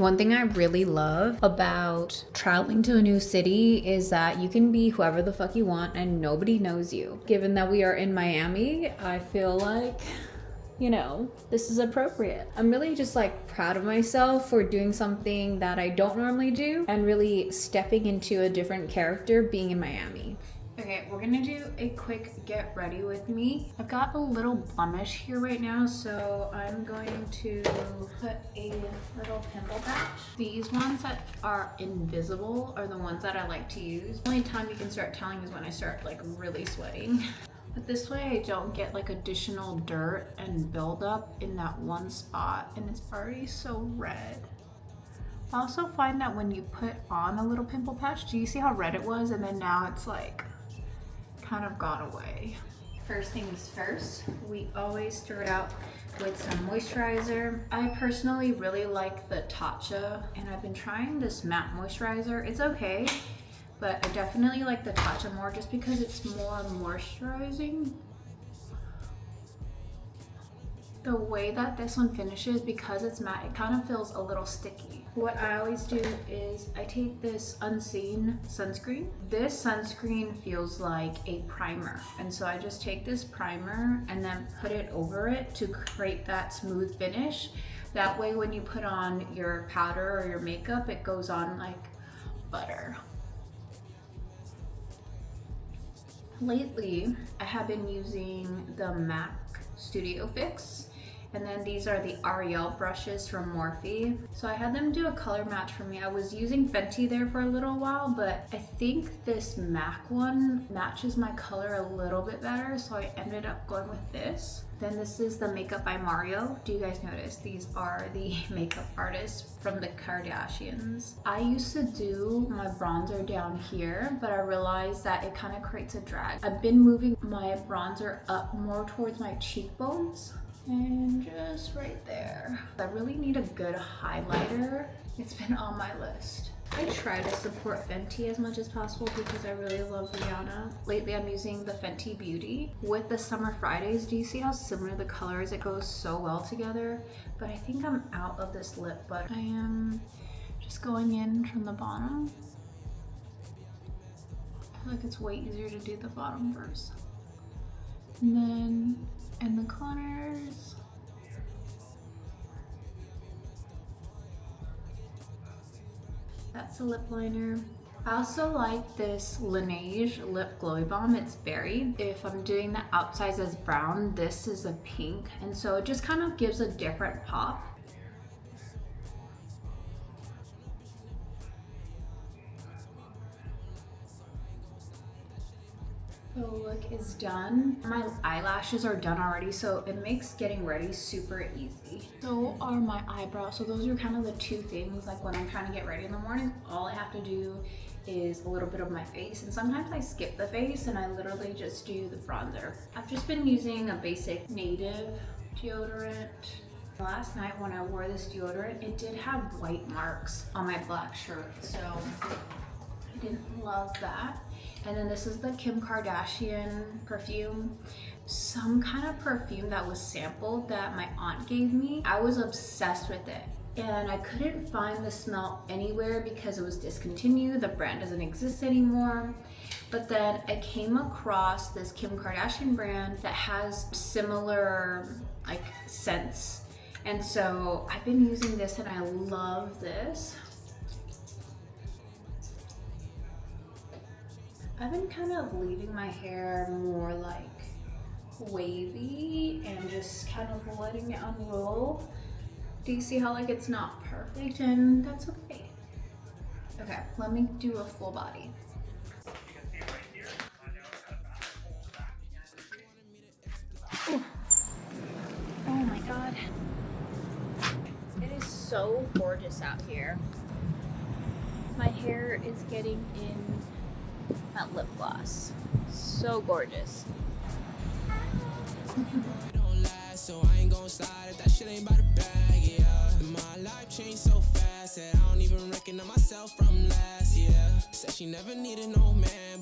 One thing I really love about traveling to a new city is that you can be whoever the fuck you want and nobody knows you. Given that we are in Miami, I feel like, you know, this is appropriate. I'm really just like proud of myself for doing something that I don't normally do and really stepping into a different character being in Miami. Okay, we're gonna do a quick get ready with me. I've got a little blemish here right now, so I'm going to put a little pimple patch. These ones that are invisible are the ones that I like to use. The only time you can start telling is when I start like really sweating. But this way I don't get like additional dirt and buildup in that one spot, and it's already so red. I also find that when you put on a little pimple patch, do you see how red it was? And then now it's like kind of gone away. First things first, we always start out with some moisturizer. I personally really like the Tatcha, and I've been trying this matte moisturizer. It's okay, but I definitely like the Tatcha more just because it's more moisturizing. The way that this one finishes, because it's matte, it kind of feels a little sticky. What I always do is I take this Unseen sunscreen. This sunscreen feels like a primer. And so I just take this primer and then put it over it to create that smooth finish. That way when you put on your powder or your makeup, it goes on like butter. Lately, I have been using the MAC Studio Fix. And then these are the Ariel brushes from Morphe. So I had them do a color match for me. I was using Fenty there for a little while, but I think this MAC one matches my color a little bit better, so I ended up going with this. Then this is the Makeup by Mario. Do you guys notice? These are the makeup artists from the Kardashians. I used to do my bronzer down here, but I realized that it kind of creates a drag. I've been moving my bronzer up more towards my cheekbones. And just right there. I really need a good highlighter. It's been on my list. I try to support Fenty as much as possible because I really love Rihanna. Lately I'm using the Fenty Beauty with the Summer Fridays. Do you see how similar the colors? It goes so well together. But I think I'm out of this lip, but I am just going in from the bottom. I feel like it's way easier to do the bottom first. And then in the corners. That's the lip liner. I also like this Laneige Lip Glowy Balm. It's berry. If I'm doing the outsides as brown, this is a pink. And so it just kind of gives a different pop. The look is done. My eyelashes are done already, so it makes getting ready super easy. So are my eyebrows. So those are kind of the two things, like when I'm trying to get ready in the morning, all I have to do is a little bit of my face. And sometimes I skip the face and I literally just do the bronzer. I've just been using a basic native deodorant. Last night when I wore this deodorant, it did have white marks on my black shirt, so I didn't love that. And then this is the Kim Kardashian perfume. Some kind of perfume that was sampled that my aunt gave me. I was obsessed with it. And I couldn't find the smell anywhere because it was discontinued. The brand doesn't exist anymore. But then I came across this Kim Kardashian brand that has similar like scents. And so I've been using this and I love this. I've been kind of leaving my hair more like wavy and just kind of letting it unroll. Do you see how like it's not perfect? And that's okay. Okay, let me do a full body. Ooh. Oh my God. It is so gorgeous out here. My hair is getting in that lip gloss. So gorgeous. Don't last, so I ain't gon' slide if that shit ain't by the bag, yeah. My life changed so fast that I don't even recognize myself from last year. Said she never needed no man,